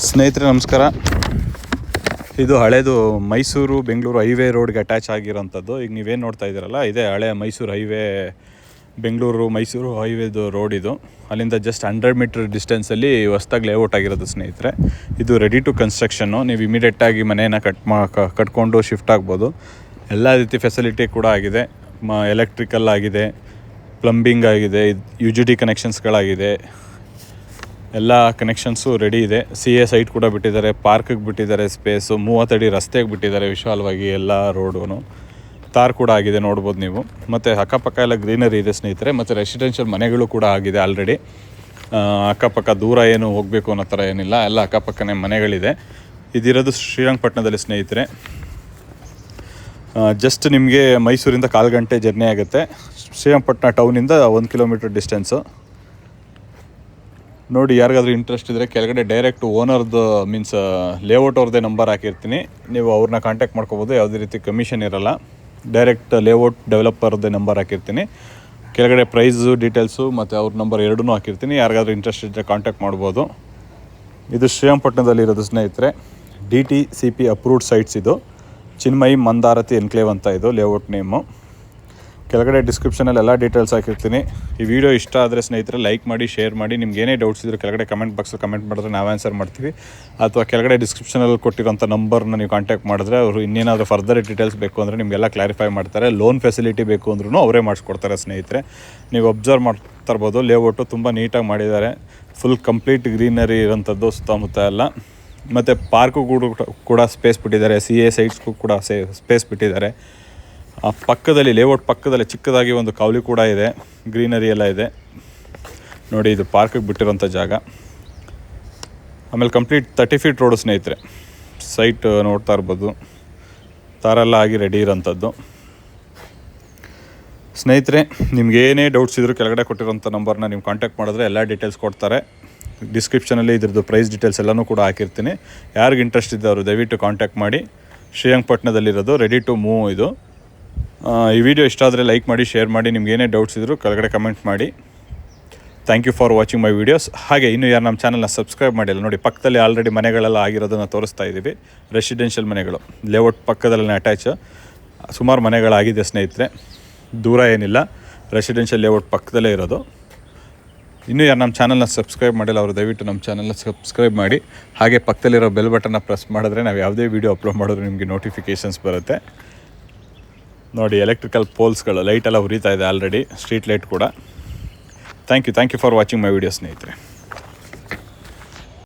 ಸ್ನೇಹಿತರೆ ನಮಸ್ಕಾರ. ಇದು ಹಳೇದು ಮೈಸೂರು ಬೆಂಗಳೂರು ಹೈವೇ ರೋಡ್ಗೆ ಅಟ್ಯಾಚ್ ಆಗಿರೋಂಥದ್ದು. ಈಗ ನೀವೇನು ನೋಡ್ತಾ ಇದ್ದೀರಲ್ಲ, ಇದೇ ಹಳೆ ಮೈಸೂರು ಹೈವೇ, ಬೆಂಗಳೂರು ಮೈಸೂರು ಹೈವೇದು ರೋಡ್ ಇದು. ಅಲ್ಲಿಂದ ಜಸ್ಟ್ 100 ಮೀಟರ್ ಡಿಸ್ಟೆನ್ಸಲ್ಲಿ ಹೊಸ್ದಾಗಿ ಲೇಔಟ್ ಆಗಿರೋದು ಸ್ನೇಹಿತರೆ. ಇದು ರೆಡಿ ಟು ಕನ್ಸ್ಟ್ರಕ್ಷನ್ನು. ನೀವು ಇಮಿಡಿಯೇಟಾಗಿ ಮನೆಯನ್ನು ಕಟ್ಕೊಂಡು ಶಿಫ್ಟ್ ಆಗ್ಬೋದು. ಎಲ್ಲ ರೀತಿ ಫೆಸಿಲಿಟಿ ಕೂಡ ಆಗಿದೆ. ಎಲೆಕ್ಟ್ರಿಕಲ್ ಆಗಿದೆ, ಪ್ಲಂಬಿಂಗ್ ಆಗಿದೆ, UGD ಕನೆಕ್ಷನ್ಸ್ಗಳಾಗಿದೆ, ಎಲ್ಲ ಕನೆಕ್ಷನ್ಸು ರೆಡಿ ಇದೆ. CA ಸೈಟ್ ಕೂಡ ಬಿಟ್ಟಿದ್ದಾರೆ, ಪಾರ್ಕಿಗೆ ಬಿಟ್ಟಿದ್ದಾರೆ ಸ್ಪೇಸು, 30 ಅಡಿ ರಸ್ತೆಗೆ ಬಿಟ್ಟಿದ್ದಾರೆ ವಿಶಾಲವಾಗಿ. ಎಲ್ಲ ರೋಡು ತಾರ್ ಕೂಡ ಆಗಿದೆ, ನೋಡ್ಬೋದು ನೀವು. ಮತ್ತು ಅಕ್ಕಪಕ್ಕ ಎಲ್ಲ ಗ್ರೀನರಿ ಇದೆ ಸ್ನೇಹಿತರೆ. ಮತ್ತು ರೆಸಿಡೆನ್ಷಿಯಲ್ ಮನೆಗಳು ಕೂಡ ಆಗಿದೆ ಆಲ್ರೆಡಿ. ಅಕ್ಕಪಕ್ಕ ದೂರ ಏನು ಹೋಗಬೇಕು ಅನ್ನೋ ಥರ ಏನಿಲ್ಲ, ಎಲ್ಲ ಅಕ್ಕಪಕ್ಕನೇ ಮನೆಗಳಿದೆ. ಇದಿರೋದು ಶ್ರೀರಂಗಪಟ್ಟಣದಲ್ಲಿ ಸ್ನೇಹಿತರೆ. ಜಸ್ಟ್ ನಿಮಗೆ ಮೈಸೂರಿಂದ 1/4 ಗಂಟೆ ಜರ್ನಿ ಆಗುತ್ತೆ. ಶ್ರೀರಂಗಪಟ್ಟಣ ಟೌನಿಂದ 1 ಕಿಲೋಮೀಟರ್ ಡಿಸ್ಟೆನ್ಸು. ನೋಡಿ, ಯಾರಿಗಾದ್ರೂ ಇಂಟ್ರೆಸ್ಟ್ ಇದ್ದರೆ ಕೆಳಗಡೆ ಡೈರೆಕ್ಟ್ ಓನರ್ದು ಮೀನ್ಸ್ ಲೇಔಟ್ ಅವ್ರದ್ದೇ ನಂಬರ್ ಹಾಕಿರ್ತೀನಿ. ನೀವು ಅವ್ರನ್ನ ಕಾಂಟ್ಯಾಕ್ಟ್ ಮಾಡ್ಕೋಬೋದು. ಯಾವುದೇ ರೀತಿ ಕಮಿಷನ್ ಇರೋಲ್ಲ. ಡೈರೆಕ್ಟ್ ಲೇಔಟ್ ಡೆವಲಪರ್ದೇ ನಂಬರ್ ಹಾಕಿರ್ತೀನಿ. ಕೆಳಗಡೆ ಪ್ರೈಸು ಡೀಟೇಲ್ಸು ಮತ್ತು ಅವ್ರ ನಂಬರ್ ಎರಡೂ ಹಾಕಿರ್ತೀನಿ. ಯಾರಿಗಾದ್ರೂ ಇಂಟ್ರೆಸ್ಟ್ ಇದ್ದರೆ ಕಾಂಟ್ಯಾಕ್ಟ್ ಮಾಡ್ಬೋದು. ಇದು ಶ್ರೀರಂಗಪಟ್ಟಣದಲ್ಲಿರೋದು ಸ್ನೇಹಿತರೆ. DTCP ಅಪ್ರೂವ್ಡ್ ಸೈಟ್ಸ್ ಇದು. ಚಿನ್ಮಯಿ ಮಂದಾರತಿ ಎನ್ಕ್ಲೇವ್ ಅಂತ ಇದು ಲೇಔಟ್ ನೇಮು. ಕೆಳಗಡೆ ಡಿಸ್ಕ್ರಿಪ್ಷನಲ್ಲಿ ಎಲ್ಲ ಡೀಟೇಲ್ಸ್ ಹಾಕಿರ್ತೀನಿ. ಈ ವಿಡಿಯೋ ಇಷ್ಟ ಆದರೆ ಸ್ನೇಹಿತರೆ ಲೈಕ್ ಮಾಡಿ, ಶೇರ್ ಮಾಡಿ. ನಿಮ್ಗೆ ಏನೇ ಡೌಟ್ಸ್ ಇದ್ದರೂ ಕೆಳಗಡೆ ಕಮೆಂಟ್ ಬಾಕ್ಸಲ್ಲಿ ಕಮೆಂಟ್ ಮಾಡಿದ್ರೆ ನಾವು ಆನ್ಸರ್ ಮಾಡ್ತೀವಿ. ಅಥವಾ ಕೆಳಗಡೆ ಡಿಸ್ಕ್ರಿಪ್ಷನಲ್ಲಿ ಕೊಟ್ಟಿರೋಂಥ ನಂಬರ್ನ ನೀವು ಕಾಂಟ್ಯಾಕ್ಟ್ ಮಾಡಿದ್ರೆ ಅವರು ಇನ್ನೇನಾದರೂ ಫರ್ದರ್ ಡೀಟೇಲ್ಸ್ ಬೇಕು ಅಂದರೆ ನಿಮಗೆಲ್ಲ ಕ್ಲಾರಿಫೈ ಮಾಡ್ತಾರೆ. ಲೋನ್ ಫೆಸಿಲಿಟಿ ಬೇಕು ಅಂದ್ರೂ ಅವರೇ ಮಾಡಿಸ್ಕೊಡ್ತಾರೆ ಸ್ನೇಹಿತರೆ. ನೀವು ಅಬ್ಸರ್ವ್ ಮಾಡ್ತಾ ಇರ್ಬೋದು, ಲೇಔಟು ತುಂಬ ನೀಟಾಗಿ ಮಾಡಿದ್ದಾರೆ. ಫುಲ್ ಕಂಪ್ಲೀಟ್ ಗ್ರೀನರಿ ಇರೋಂಥದ್ದು ಸುತ್ತಮುತ್ತ ಎಲ್ಲ. ಮತ್ತು ಪಾರ್ಕು ಕೂಡ ಸ್ಪೇಸ್ ಬಿಟ್ಟಿದ್ದಾರೆ. CA ಸೈಟ್ಸ್ಗೂ ಕೂಡ ಸ್ಪೇಸ್ ಬಿಟ್ಟಿದ್ದಾರೆ. ಆ ಪಕ್ಕದಲ್ಲಿ, ಲೇಔಟ್ ಪಕ್ಕದಲ್ಲಿ ಚಿಕ್ಕದಾಗಿ ಒಂದು ಕಾವಲಿ ಕೂಡ ಇದೆ. ಗ್ರೀನರಿ ಎಲ್ಲ ಇದೆ ನೋಡಿ. ಇದು ಪಾರ್ಕಿಗೆ ಬಿಟ್ಟಿರೋಂಥ ಜಾಗ. ಆಮೇಲೆ ಕಂಪ್ಲೀಟ್ 30 ಫೀಟ್ ರೋಡು ಸ್ನೇಹಿತರೆ. ಸೈಟ್ ನೋಡ್ತಾ ಇರ್ಬೋದು, ತಾರೆಲ್ಲ ಆಗಿ ರೆಡಿ ಇರೋಂಥದ್ದು ಸ್ನೇಹಿತರೆ. ನಿಮ್ಗೇನೇ ಡೌಟ್ಸ್ ಇದ್ದರೂ ಕೆಳಗಡೆ ಕೊಟ್ಟಿರೋಂಥ ನಂಬರ್ನ ನೀವು ಕಾಂಟ್ಯಾಕ್ಟ್ ಮಾಡಿದ್ರೆ ಎಲ್ಲ ಡೀಟೇಲ್ಸ್ ಕೊಡ್ತಾರೆ. ಡಿಸ್ಕ್ರಿಪ್ಷನಲ್ಲಿ ಇದ್ರದ್ದು ಪ್ರೈಸ್ ಡೀಟೇಲ್ಸ್ ಎಲ್ಲನೂ ಕೂಡ ಹಾಕಿರ್ತೀನಿ. ಯಾರಿಗೆ ಇಂಟ್ರೆಸ್ಟ್ ಇದ್ದವರು ದಯವಿಟ್ಟು ಕಾಂಟ್ಯಾಕ್ಟ್ ಮಾಡಿ. ಶ್ರೀರಂಗಪಟ್ಟಣದಲ್ಲಿರೋದು, ರೆಡಿ ಟು ಮೂವ್ ಇದು. ಈ ವಿಡಿಯೋ ಇಷ್ಟ ಆದರೆ ಲೈಕ್ ಮಾಡಿ, ಶೇರ್ ಮಾಡಿ. ನಿಮ್ಗೆ ಏನೇ ಡೌಟ್ಸ್ ಇದ್ದರೂ ಕೆಳಗಡೆ ಕಮೆಂಟ್ ಮಾಡಿ. Thank you for watching my videos. ಹಾಗೆ ಇನ್ನೂ ಯಾರು ನಮ್ಮ ಚಾನಲ್ನ ಸಬ್ಸ್ಕ್ರೈಬ್ ಮಾಡಿಲ್ಲ ನೋಡಿ, ಪಕ್ಕದಲ್ಲಿ ಆಲ್ರೆಡಿ ಮನೆಗಳೆಲ್ಲ ಆಗಿರೋದನ್ನು ತೋರಿಸ್ತಾ ಇದ್ದೀವಿ. ರೆಸಿಡೆನ್ಷಿಯಲ್ ಮನೆಗಳು ಲೇಔಟ್ ಪಕ್ಕದಲ್ಲೇ ಅಟ್ಯಾಚ್ ಸುಮಾರು ಮನೆಗಳಾಗಿದೆ ಸ್ನೇಹಿತರೆ. ದೂರ ಏನಿಲ್ಲ, ರೆಸಿಡೆನ್ಷಿಯಲ್ ಲೇಔಟ್ ಪಕ್ಕದಲ್ಲೇ ಇರೋದು. ಇನ್ನೂ ಯಾರು ನಮ್ಮ ಚಾನಲ್ನ ಸಬ್ಸ್ಕ್ರೈಬ್ ಮಾಡಿಲ್ಲ ಅವರು ದಯವಿಟ್ಟು ನಮ್ಮ ಚಾನಲ್ನ ಸಬ್ಸ್ಕ್ರೈಬ್ ಮಾಡಿ. ಹಾಗೆ ಪಕ್ಕದಲ್ಲಿರೋ ಬೆಲ್ ಬಟನ್ನ ಪ್ರೆಸ್ ಮಾಡಿದ್ರೆ ನಾವು ಯಾವುದೇ ವೀಡಿಯೋ ಅಪ್ಲೋಡ್ ಮಾಡಿದ್ರೆ ನಿಮಗೆ ನೋಟಿಫಿಕೇಷನ್ಸ್ ಬರುತ್ತೆ ನೋಡಿ. ಎಲೆಕ್ಟ್ರಿಕಲ್ ಪೋಲ್ಸ್ಗಳು ಲೈಟೆಲ್ಲ ಉರಿತಾ ಇದೆ ಆಲ್ರೆಡಿ, ಸ್ಟ್ರೀಟ್ ಲೈಟ್ ಕೂಡ. Thank you for watching my video ಸ್ನೇಹಿತರೆ.